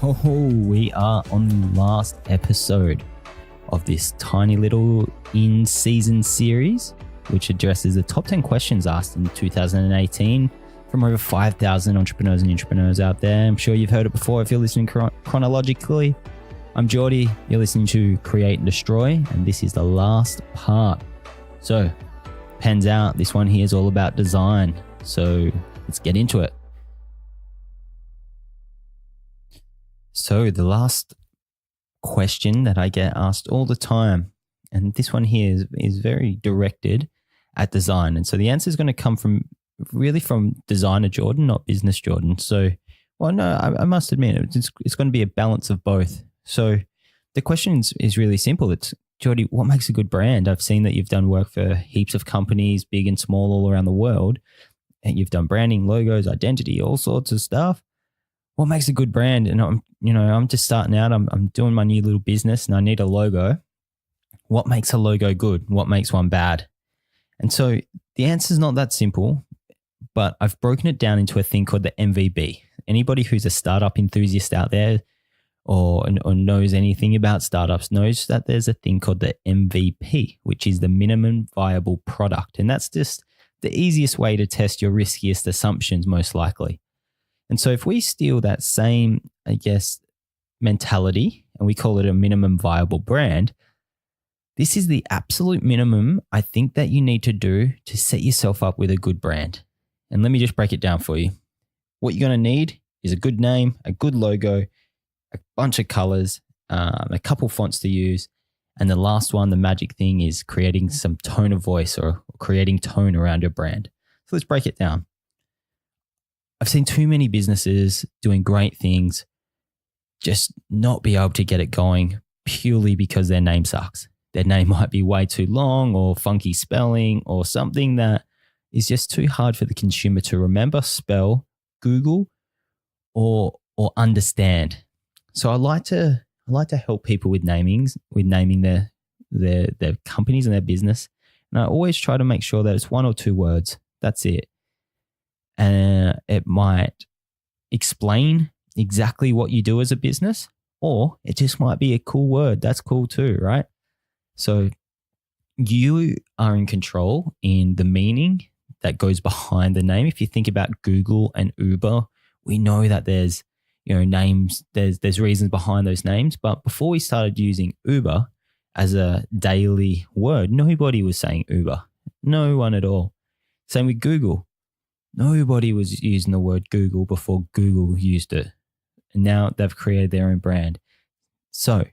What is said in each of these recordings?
Oh, we are on the last episode of this tiny little in-season series, which addresses the top 10 questions asked in 2018 from over 5,000 entrepreneurs and intrapreneurs out there. I'm sure you've heard it before if you're listening chronologically. I'm Geordie, you're listening to Create and Destroy, and this is the last part. So, pens out, this one here is all about design. So, let's get into it. So the last question that I get asked all the time, and this one here is very directed at design. And so the answer is going to come from designer Jordan, not business Jordan. So, well, no, I must admit it's going to be a balance of both. So the question is really simple. It's, Jordy, what makes a good brand? I've seen that you've done work for heaps of companies, big and small, all around the world. And you've done branding, logos, identity, all sorts of stuff. What makes a good brand? And I'm just starting out. I'm doing my new little business and I need a logo. What makes a logo good? What makes one bad? And so the answer is not that simple, but I've broken it down into a thing called the MVB. Anybody who's a startup enthusiast out there or knows anything about startups knows that there's a thing called the MVP, which is the minimum viable product. And that's just the easiest way to test your riskiest assumptions, most likely. And so if we steal that same, mentality and we call it a minimum viable brand, this is the absolute minimum I think that you need to do to set yourself up with a good brand. And let me just break it down for you. What you're going to need is a good name, a good logo, a bunch of colors, a couple fonts to use. And the last one, the magic thing, is creating some tone of voice or creating tone around your brand. So let's break it down. I've seen too many businesses doing great things just not be able to get it going purely because their name sucks. Their name might be way too long or funky spelling or something that is just too hard for the consumer to remember, spell, Google, or understand. So I like to help people with naming their companies and their business. And I always try to make sure that it's one or two words. That's it. And it might explain exactly what you do as a business, or it just might be a cool word. That's cool too, right? So you are in control in the meaning that goes behind the name. If you think about Google and Uber, we know that there's names, there's reasons behind those names. But before we started using Uber as a daily word, nobody was saying Uber. No one at all. Same with Google. Nobody was using the word Google before Google used it. And now they've created their own brand. So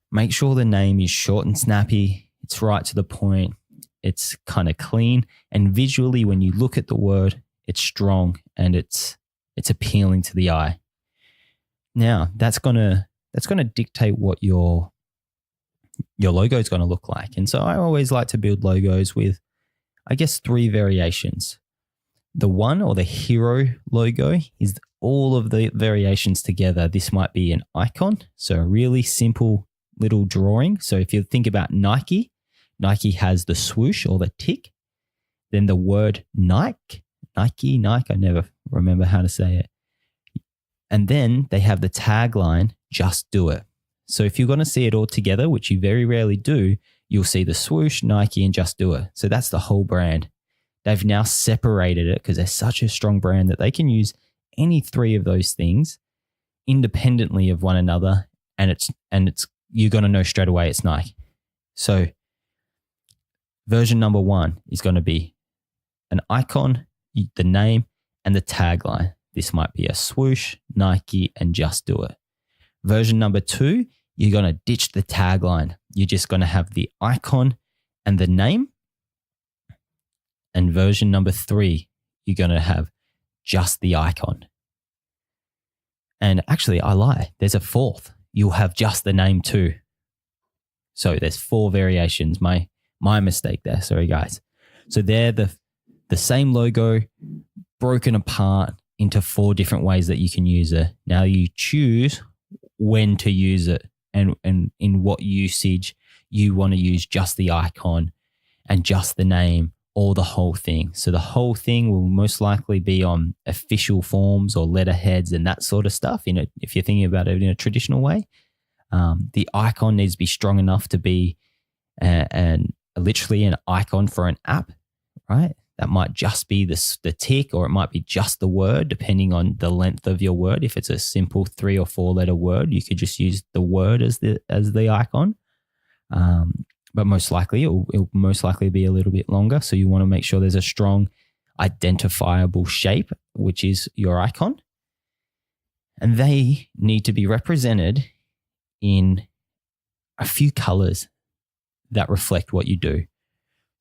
make sure the name is short and snappy. It's right to the point. It's kind of clean. And visually, when you look at the word, it's strong and it's appealing to the eye. Now, that's gonna dictate what your logo is going to look like. And so I always like to build logos with, three variations. The one, or the hero logo, is all of the variations together. This might be an icon, so a really simple little drawing. So if you think about Nike has the swoosh or the tick, then the word Nike, I never remember how to say it. And then they have the tagline, just do it. So if you're going to see it all together, which you very rarely do, you'll see the swoosh, Nike, and just do it. So that's the whole brand. They've now separated it because they're such a strong brand that they can use any three of those things independently of one another, and it's you're going to know straight away it's Nike. So version number 1 is going to be an icon, the name, and the tagline. This might be a swoosh, Nike, and just do it. Version number 2, you're going to ditch the tagline. You're just going to have the icon and the name. And version number 3, you're going to have just the icon. And actually, I lie. There's a fourth. You'll have just the name too. So there's 4 variations. My mistake there. Sorry, guys. So they're the same logo broken apart into 4 different ways that you can use it. Now you choose when to use it and in what usage you want to use just the icon and just the name, or the whole thing. So the whole thing will most likely be on official forms or letterheads and that sort of stuff. If you're thinking about it in a traditional way, the icon needs to be strong enough to be literally an icon for an app, right? That might just be the tick, or it might be just the word, depending on the length of your word. If it's a simple 3 or 4 letter word, you could just use the word as the icon. But most likely, it'll most likely be a little bit longer. So you want to make sure there's a strong, identifiable shape, which is your icon. And they need to be represented in a few colors that reflect what you do.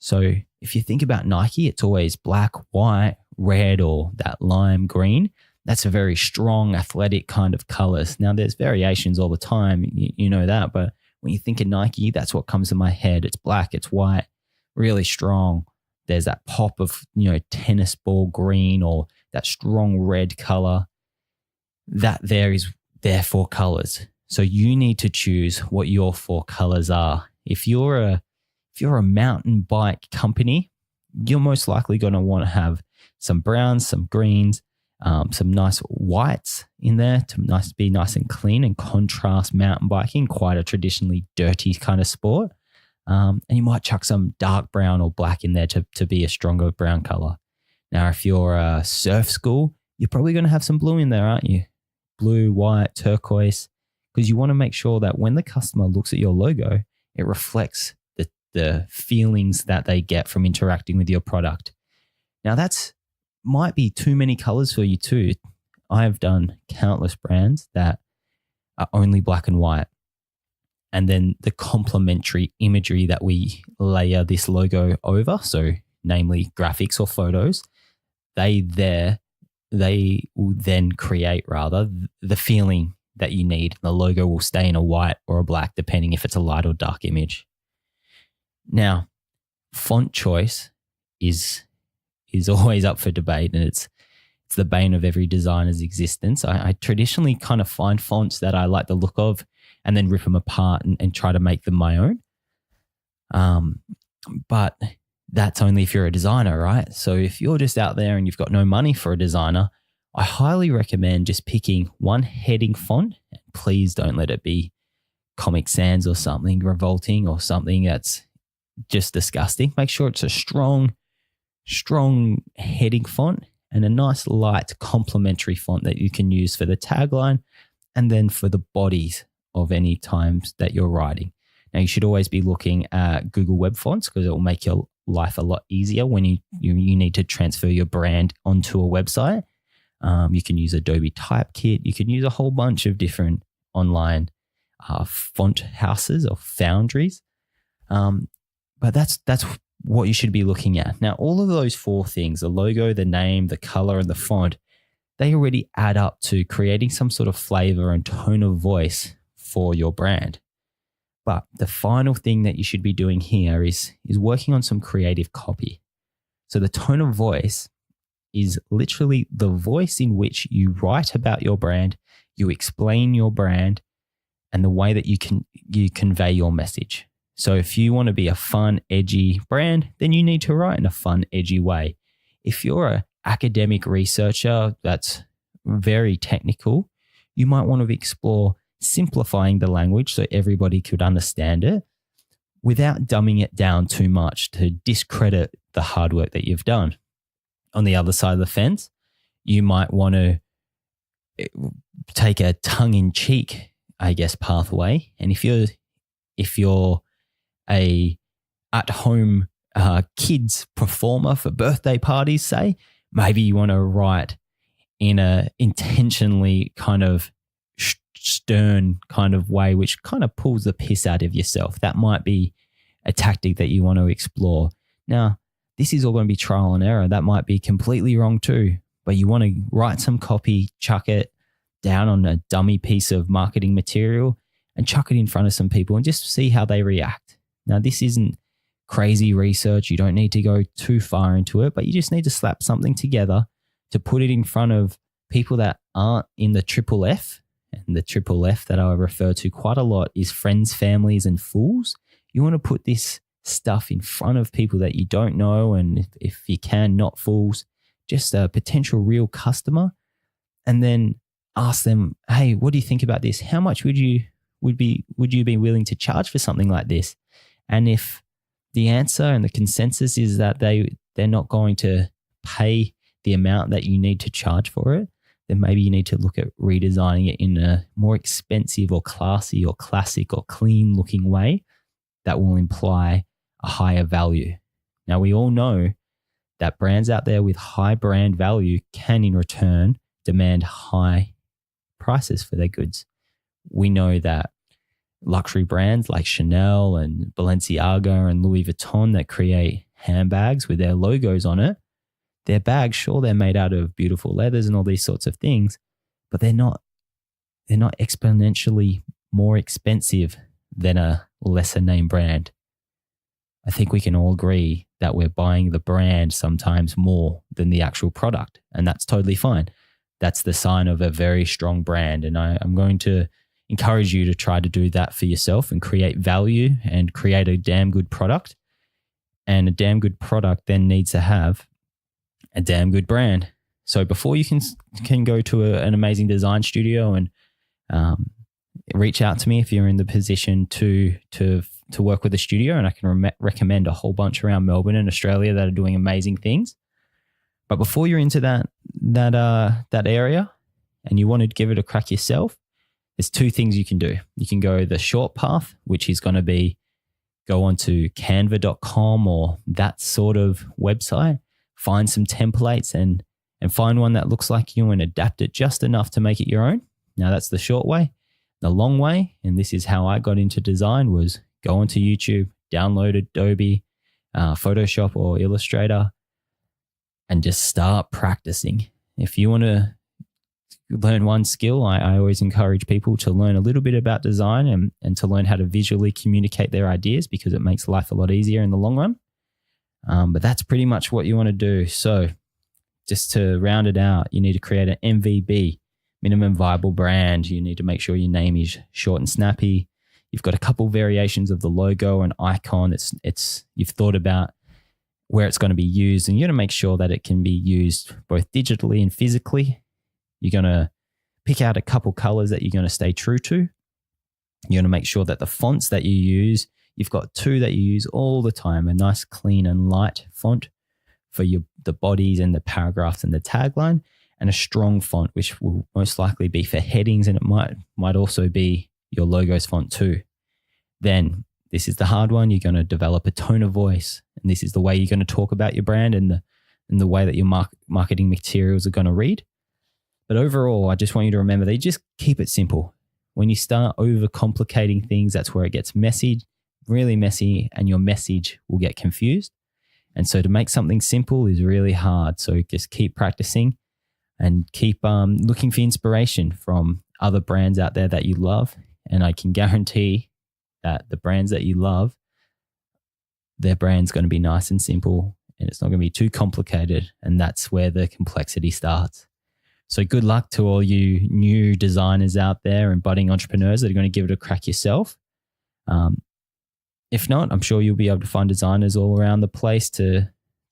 So if you think about Nike, it's always black, white, red, or that lime green. That's a very strong, athletic kind of colors. Now, there's variations all the time, you know that, but when you think of Nike, that's what comes to my head. It's black, it's white, really strong. There's that pop of, tennis ball green, or that strong red color. That there is their 4 colors. So you need to choose what your 4 colors are. If you're a mountain bike company, you're most likely going to want to have some browns, some greens, some nice whites in there to be nice and clean and contrast mountain biking, quite a traditionally dirty kind of sport. And you might chuck some dark brown or black in there to be a stronger brown color. Now, if you're a surf school, you're probably going to have some blue in there, aren't you? Blue, white, turquoise, because you want to make sure that when the customer looks at your logo, it reflects the feelings that they get from interacting with your product. Now, that's might be too many colors for you too. I have done countless brands that are only black and white. And then the complementary imagery that we layer this logo over, so namely graphics or photos, they will then create the feeling that you need. The logo will stay in a white or a black, depending if it's a light or dark image. Now, font choice is always up for debate, and it's the bane of every designer's existence. I traditionally kind of find fonts that I like the look of and then rip them apart and try to make them my own. But that's only if you're a designer, right? So if you're just out there and you've got no money for a designer, I highly recommend just picking one heading font. Please don't let it be Comic Sans or something revolting or something that's just disgusting. Make sure it's a strong heading font and a nice light complementary font that you can use for the tagline and then for the bodies of any times that you're writing. Now, you should always be looking at Google Web Fonts because it will make your life a lot easier when you need to transfer your brand onto a website. You can use Adobe Typekit. You can use a whole bunch of different online font houses or foundries. But that's what you should be looking at. Now, all of those 4 things, the logo, the name, the color, and the font, they already add up to creating some sort of flavor and tone of voice for your brand. But the final thing that you should be doing here is working on some creative copy. So the tone of voice is literally the voice in which you write about your brand, you explain your brand, and the way that you convey your message. So if you want to be a fun, edgy brand, then you need to write in a fun, edgy way. If you're an academic researcher that's very technical, you might want to explore simplifying the language so everybody could understand it without dumbing it down too much to discredit the hard work that you've done. On the other side of the fence, you might want to take a tongue-in-cheek, pathway. And if you're a at-home kids performer for birthday parties, say, maybe you want to write in a intentionally kind of stern kind of way, which kind of pulls the piss out of yourself. That might be a tactic that you want to explore. Now, this is all going to be trial and error. That might be completely wrong too, but you want to write some copy, chuck it down on a dummy piece of marketing material and chuck it in front of some people and just see how they react. Now, this isn't crazy research. You don't need to go too far into it, but you just need to slap something together to put it in front of people that aren't in the triple F. And the triple F that I refer to quite a lot is friends, families, and fools. You want to put this stuff in front of people that you don't know, and if you can, not fools, just a potential real customer, and then ask them, hey, what do you think about this? How much would you be willing to charge for something like this? And if the answer and the consensus is that they're not going to pay the amount that you need to charge for it, then maybe you need to look at redesigning it in a more expensive or classy or classic or clean looking way that will imply a higher value. Now, we all know that brands out there with high brand value can in return demand high prices for their goods. We know that luxury brands like Chanel and Balenciaga and Louis Vuitton that create handbags with their logos on it, their bags, sure, they're made out of beautiful leathers and all these sorts of things, but they're not exponentially more expensive than a lesser name brand. I think we can all agree that we're buying the brand sometimes more than the actual product, and that's totally fine. That's the sign of a very strong brand, and I'm going to encourage you to try to do that for yourself and create value and create a damn good product. And a damn good product then needs to have a damn good brand. So before you can go to an amazing design studio and reach out to me if you're in the position to work with a studio, and I can recommend a whole bunch around Melbourne and Australia that are doing amazing things. But before you're into that area and you want to give it a crack yourself, there's two things you can do. You can go the short path, which is going to be go onto canva.com or that sort of website, find some templates and find one that looks like you and adapt it just enough to make it your own. Now, that's the short way. The long way, and this is how I got into design, was go onto YouTube, download Adobe, Photoshop or Illustrator, and just start practicing. If you want to learn one skill, I always encourage people to learn a little bit about design and to learn how to visually communicate their ideas, because it makes life a lot easier in the long run. But that's pretty much what you want to do. So just to round it out, you need to create an MVB, minimum viable brand. You need to make sure your name is short and snappy. You've got a couple variations of the logo and icon. You've thought about where it's going to be used, and you're going to make sure that it can be used both digitally and physically. You're going to pick out a couple colors that you're going to stay true to. You're going to make sure that the fonts that you use, you've got two that you use all the time, a nice clean and light font for the bodies and the paragraphs and the tagline, and a strong font, which will most likely be for headings, and it might also be your logo's font too. Then this is the hard one. You're going to develop a tone of voice, and this is the way you're going to talk about your brand and the way that your marketing materials are going to read. But overall, I just want you to remember that you just keep it simple. When you start overcomplicating things, that's where it gets messy, really messy, and your message will get confused. And so to make something simple is really hard. So just keep practicing and keep looking for inspiration from other brands out there that you love. And I can guarantee that the brands that you love, their brand's going to be nice and simple, and it's not going to be too complicated. And that's where the complexity starts. So good luck to all you new designers out there and budding entrepreneurs that are going to give it a crack yourself. If not, I'm sure you'll be able to find designers all around the place to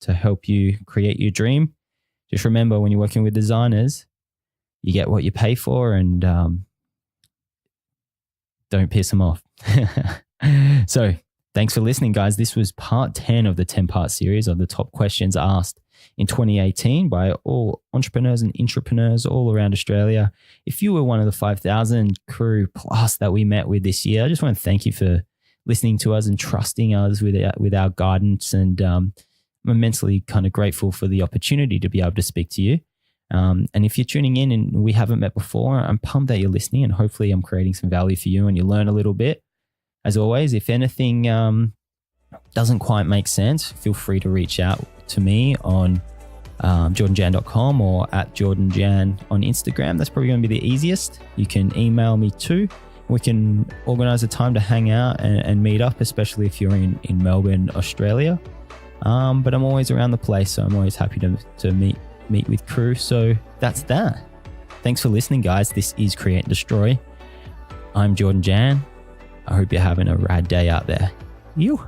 help you create your dream. Just remember, when you're working with designers, you get what you pay for, and don't piss them off. So thanks for listening, guys. This was part 10 of the 10-part series of the top questions asked in 2018 by all entrepreneurs and intrapreneurs all around Australia. If you were one of the 5,000 crew plus that we met with this year, I just want to thank you for listening to us and trusting us with our guidance. And I'm immensely kind of grateful for the opportunity to be able to speak to you. And if you're tuning in and we haven't met before, I'm pumped that you're listening, and hopefully I'm creating some value for you and you learn a little bit. As always, if anything doesn't quite make sense, feel free to reach out to me on jordanjan.com or at jordanjan on Instagram. That's probably going to be the easiest. You can email me too. We can organize a time to hang out and meet up, especially if you're in Melbourne, Australia. But I'm always around the place, so I'm always happy to meet with crew. So that's that. Thanks for listening, guys. This is Create and Destroy. I'm Jordan Jan. I hope you're having a rad day out there. You.